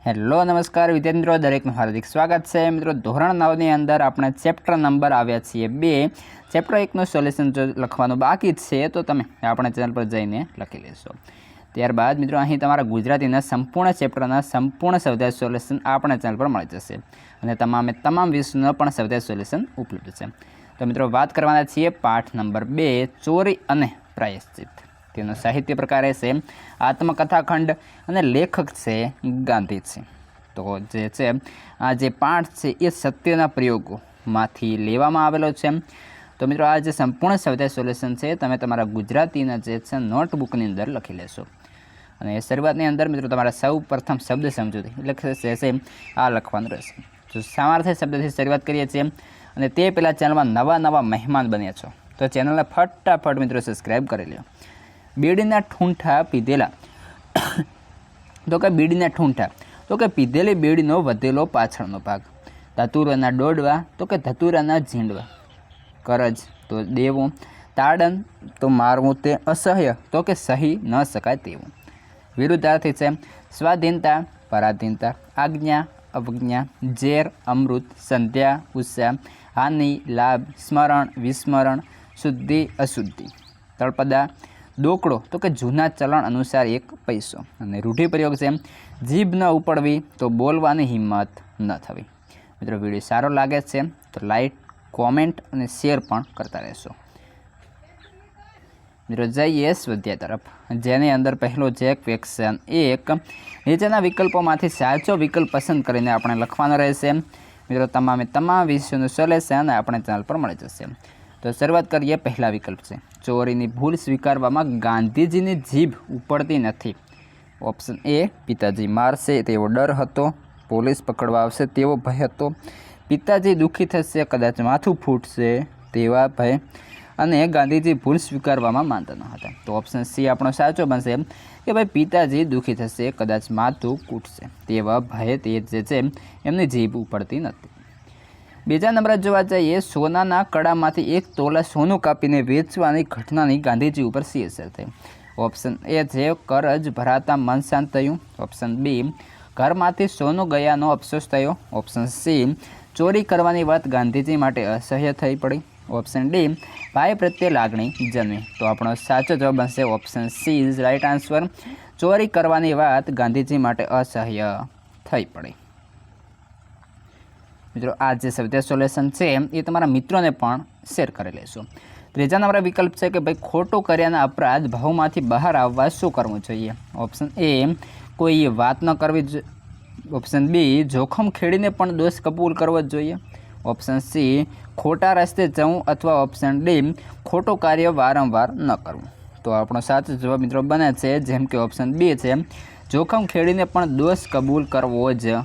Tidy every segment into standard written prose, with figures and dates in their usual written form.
Hello નમસ્કાર વિદ્યાર્થી મિત્રો, દરેકનું હાર્દિક સ્વાગત છે। મિત્રો ધોરણ 9ની અંદર આપણે ચેપ્ટર નંબર આવ્યા છીએ 2। ચેપ્ટર 1નું સોલ્યુશન જો લખવાનું બાકી છે તો તમે આપણે ચેનલ પર જઈને લખી લેશો। ત્યારબાદ મિત્રો અહીં તમારા ગુજરાતીના સંપૂર્ણ ચેપ્ટરના સંપૂર્ણ સ્વાધ્યાય સોલ્યુશન આપણે ચેનલ પર મળી જશે અને તમામ વિષયનો પણ સ્વાધ્યાય સોલ્યુશન ઉપલબ્ધ છે। તો મિત્રો વાત કરવાના છીએ પાઠ નંબર 2 ચોરી અને પ્રાયશ્ચિત। તેનો સાહિત્ય પ્રકાર છે આત્મકથાખંડ અને લેખક છે ગાંધીજી। તો જે છે આ જે પાઠ છે એ સત્યના પ્રયોગોમાંથી લેવામાં આવેલો છે। તો મિત્રો આ જે સંપૂર્ણ સ્વાધ્યાય સોલ્યુશન છે તમે તમારા ગુજરાતીના જે છે નોટબુકની અંદર લખી લેશો અને શરૂઆતની અંદર મિત્રો તમારા સૌ પ્રથમ શબ્દ સમજૂતી એટલે છે આ લખવાનું રહેશે। તો સામાર્થ્ય શબ્દથી શરૂઆત કરીએ છીએ અને તે પહેલાં ચેનલમાં નવા મહેમાન બન્યા છો તો ચેનલને ફટાફટ મિત્રો સબસ્ક્રાઈબ કરી લો। બીડીના ઠૂંઠા પીધેલા તો કે બીડીના ઠૂંઠા તો કે પીધેલી બીડીનો વધેલો પાછળનો ભાગ। ધતુરાના ડોડવા તો કે ધતુરાના ઝીંડવા। કરજ તો દેવું। તાડન તો મારવું તે અસહ્ય તો કે સહી ન શકાય તેવું। વિરુદ્ધાર્થી છે સ્વાધીનતા પરાધીનતા। આજ્ઞા અવજ્ઞા। ઝેર અમૃત। સંધ્યા ઉત્સાહ। હાનિ લાભ। સ્મરણ વિસ્મરણ। શુદ્ધિ અશુદ્ધિ। તળપદા દોકડો તો કે જૂના ચલણ અનુસાર 1 પૈસો। અને રૂઢિપ્રયોગ છે જીભ ન ઉપડવી તો બોલવાની હિંમત ન થવી। મિત્રો વિડીયો સારો લાગે છે તો લાઈક કોમેન્ટ અને શેર પણ કરતા રહેશો। મિત્રો જઈએ સ્વાધ્યાય તરફ, જેની અંદર પહેલો છે ક્વેશ્ચન 1। નીચેના વિકલ્પોમાંથી સાચો વિકલ્પ પસંદ કરીને આપણે લખવાનો રહેશે। મિત્રો તમામ વિષયોનું સોલ્યુશન આપણે ચેનલ પર મળી જશે। તો શરૂઆત કરીએ। પહેલા વિકલ્પ છે ચોરીની ભૂલ સ્વીકારવામાં ગાંધીજીની જીભ ઉપડતી નથી। ઓપ્શન એ પિતાજી મારશે તેવો ડર હતો। પોલીસ પકડવા આવશે તેવો ભય હતો। પિતાજી દુઃખી થશે કદાચ માથું ફૂટશે તેવા ભય। અને ગાંધીજી ભૂલ સ્વીકારવામાં માનતા ન હતા। તો ઓપ્શન સી આપણો સાચો બનશે કે ભાઈ પિતાજી દુઃખી થશે કદાચ માથું કૂટશે તેવા ભય તે જે છે એમની જીભ ઉપડતી નથી। બીજા નંબર જોવા જઈએ સોનાના કડામાંથી 1 તોલા સોનું કાપીને વેચવાની ઘટનાની ગાંધીજી ઉપર શી અસર થઈ। ઓપ્શન એ છે કરજ ભરાતા મન શાંત થયું। ઓપ્શન બી ઘરમાંથી સોનું ગયાનો અફસોસ થયો। ઓપ્શન સી ચોરી કરવાની વાત ગાંધીજી માટે અસહ્ય થઈ પડી। ઓપ્શન ડી ભાઈ પ્રત્યે લાગણી જન્મી। તો આપણો સાચો જવાબ બનશે option C is right answer. ચોરી કરવાની વાત ગાંધીજી માટે અસહ્ય થઈ પડી। મિત્રો આ જે સ્વાધ્યાય સોલ્યુશન છે એ તમારા મિત્રોને પણ શેર કરી લેશો। ત્રીજા નંબર વિકલ્પ છે કે ભાઈ ખોટું કર્યાના અપરાધ ભાવમાંથી બહાર આવવા શું કરવું જોઈએ। ઓપ્શન એ કોઈ વાત ન કરવી। ઓપ્શન બી જોખમ ખેડીને પણ દોષ કબૂલ કરવો જ જોઈએ। ઓપ્શન સી ખોટા રસ્તે જવું અથવા ઓપ્શન ડી ખોટું કાર્ય વારંવાર ન કરવું। તો આપણો સાચો જવાબ મિત્રો બને છે જેમ કે ઓપ્શન બી છે જોખમ ખેડીને પણ દોષ કબૂલ કરવો જ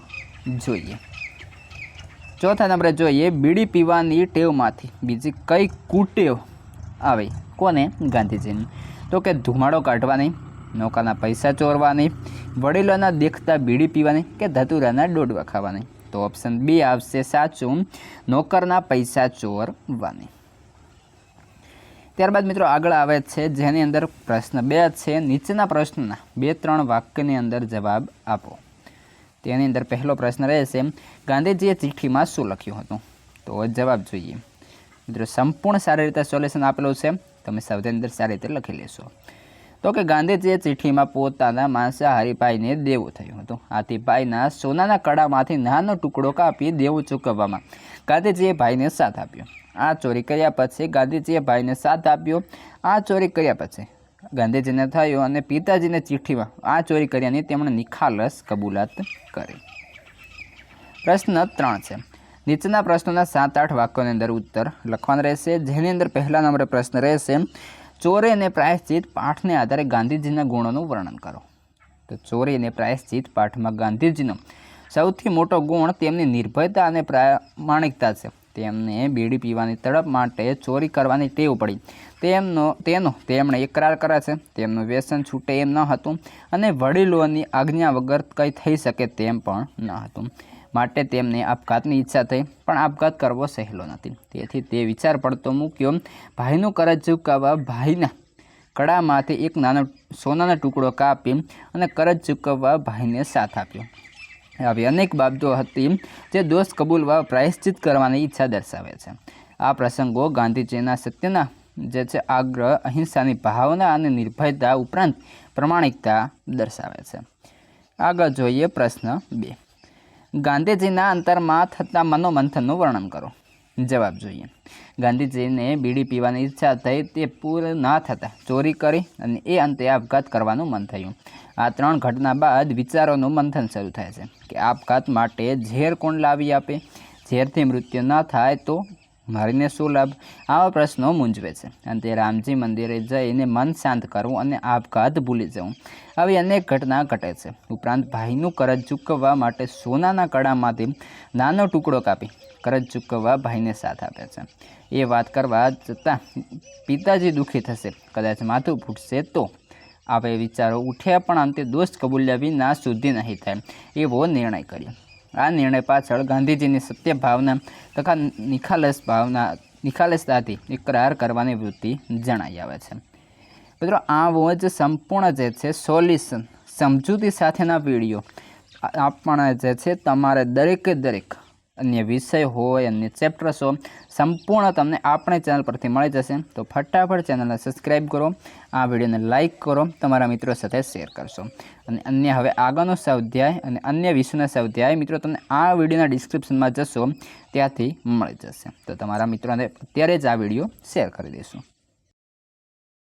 જોઈએ। ચોથા નંબરે જોઈએ બીડી પીવાની ટેવમાંથી બીજી કઈ કુટેવ આવે કોને ગાંધીજીની। તો કે ધુમાડો કાઢવાની, નોકરના પૈસા ચોરવાની, વડીલોના દેખતા બીડી પીવાની કે ધતુરાના ડોડવા ખાવાની। તો ઓપ્શન બી આવશે સાચું નોકરના પૈસા ચોરવાની। ત્યારબાદ મિત્રો આગળ આવે છે જેની અંદર પ્રશ્ન 2 છે નીચેના પ્રશ્નના 2-3 વાક્યની અંદર જવાબ આપો। તેની અંદર પહેલો પ્રશ્ન રહેશે ગાંધીજીએ ચિઠ્ઠીમાં શું લખ્યું હતું। તો જવાબ જોઈએ। મિત્રો સંપૂર્ણ સારી રીતે સોલ્યુશન આપેલું છે, તમે સૌથી અંદર સારી રીતે લખી લેશો। તો કે ગાંધીજીએ ચિઠ્ઠીમાં પોતાના માંસાહારી ભાઈને દેવું થયું હતું, આથી ભાઈના સોનાના કડામાંથી નાનો ટુકડો કાપી દેવું ચૂકવવામાં ગાંધીજીએ ભાઈને સાથ આપ્યો। આ ચોરી કર્યા પછી ગાંધીજીએ ભાઈને સાથ આપ્યો। આ ચોરી કર્યા પછી ગાંધીજીને થયું અને પિતાજીને ચિઠ્ઠીમાં આ ચોરી કર્યાની તેમણે નિખાલસ કબૂલાત કરી। પ્રશ્ન 3 છે નીચેના પ્રશ્નોના 7-8 વાક્યોની અંદર ઉત્તર લખવાના રહેશે, જેની અંદર પહેલા નંબરે પ્રશ્ન રહેશે ચોરી અને પ્રાયશ્ચિત પાઠને આધારે ગાંધીજીના ગુણોનું વર્ણન કરો। તો ચોરી અને પ્રાયશ્ચિત પાઠમાં ગાંધીજીનો સૌથી મોટો ગુણ તેમની નિર્ભયતા અને પ્રામાણિકતા છે। તેમને બીડી પીવાની તડપ માટે ચોરી કરવાની ટેવ પડી, તેનો તેમણે એકરાર કરે છે। તેમનું વ્યસન છૂટે એમ ન હતું અને વડીલોની આજ્ઞા વગર કંઈ થઈ શકે તેમ પણ ન હતું, માટે તેમને આપઘાતની ઈચ્છા થઈ પણ આપઘાત કરવો સહેલો નથી, તેથી તે વિચાર પડતો મૂક્યો ભાઈનું કરજ ચૂકવવા ભાઈના કડામાંથી 1 નાનો સોનાનો ટુકડો કાપી અને કરજ ચૂકવવા ભાઈને સાથ આપ્યો। આવી અનેક બાબતો હતી જે દોષ કબૂલવા પ્રાયશ્ચિત કરવાની ઈચ્છા દર્શાવે છે. આ પ્રસંગો ગાંધીજીના સત્યના જે છે આગ્રહ, અહિંસાની ભાવના અને નિર્ભયતા ઉપરાંત પ્રમાણિકતા દર્શાવે છે. આગળ જોઈએ પ્રશ્ન 2. ગાંધીજીના અંતરમાં થતા મનોમંથનનું વર્ણન કરો. જવાબ જોઈએ. ગાંધીજીને બીડી પીવાની ઈચ્છા થઈ, તે પૂર્ણ ના થતાં ચોરી કરી અને એ અંતે આપઘાત કરવાનું મન થયું. આ 3 ઘટના બાદ વિચારોનું મંથન શરૂ થાય છે કે આપઘાત માટે ઝેર કોણ લાવી આપે, ઝેરથી મૃત્યુ ન થાય તો મારીને શું લાભ? આવા પ્રશ્નો મૂંઝવે છે. અંતે રામજી મંદિરે જઈને મન શાંત કરવું અને આપઘાત ભૂલી જવું, આવી અનેક ઘટના ઘટે છે. ઉપરાંત ભાઈનું કરજ ચૂકવવા માટે સોનાના કડામાંથી નાનો ટુકડો કાપી કરજ ચૂકવવા ભાઈને સાથ આપે છે. એ વાત કરવા છતાં પિતાજી દુઃખી થશે, કદાચ માથું ફૂટશે તો. આવા વિચારો ઉઠ્યા પણ અંતે દોષ કબૂલ્યા વિના શુદ્ધિ નહીં થાય એવો નિર્ણય કર્યો. આ નિર્ણય પાછળ ગાંધીજીની સત્ય ભાવના તથા નિખાલસતાથી ઇકરાર કરવાની વૃત્તિ જણાઈ આવે છે. મિત્રો, આવો જ સંપૂર્ણ જે છે સોલ્યુશન સમજૂતી સાથેના વિડીયો આપણા જે છે તમારે દરેકે દરેક અન્ય વિષય હોય, અન્ય ચેપ્ટર્સ હોય, સંપૂર્ણ તમને આપણી ચેનલ પરથી મળી જશે. તો ફટાફટ ચેનલને સબસ્ક્રાઈબ કરો, આ વિડીયોને લાઇક કરો, તમારા મિત્રો સાથે શેર કરશો. અને અન્ય હવે આગળનો સ્વાધ્યાય અને અન્ય વિષયના સ્વાધ્યાય મિત્રો તમને આ વિડીયોના ડિસ્ક્રિપ્શનમાં જશો ત્યાંથી મળી જશે. તો તમારા મિત્રોને અત્યારે જ આ વિડીયો શેર કરી દેશું.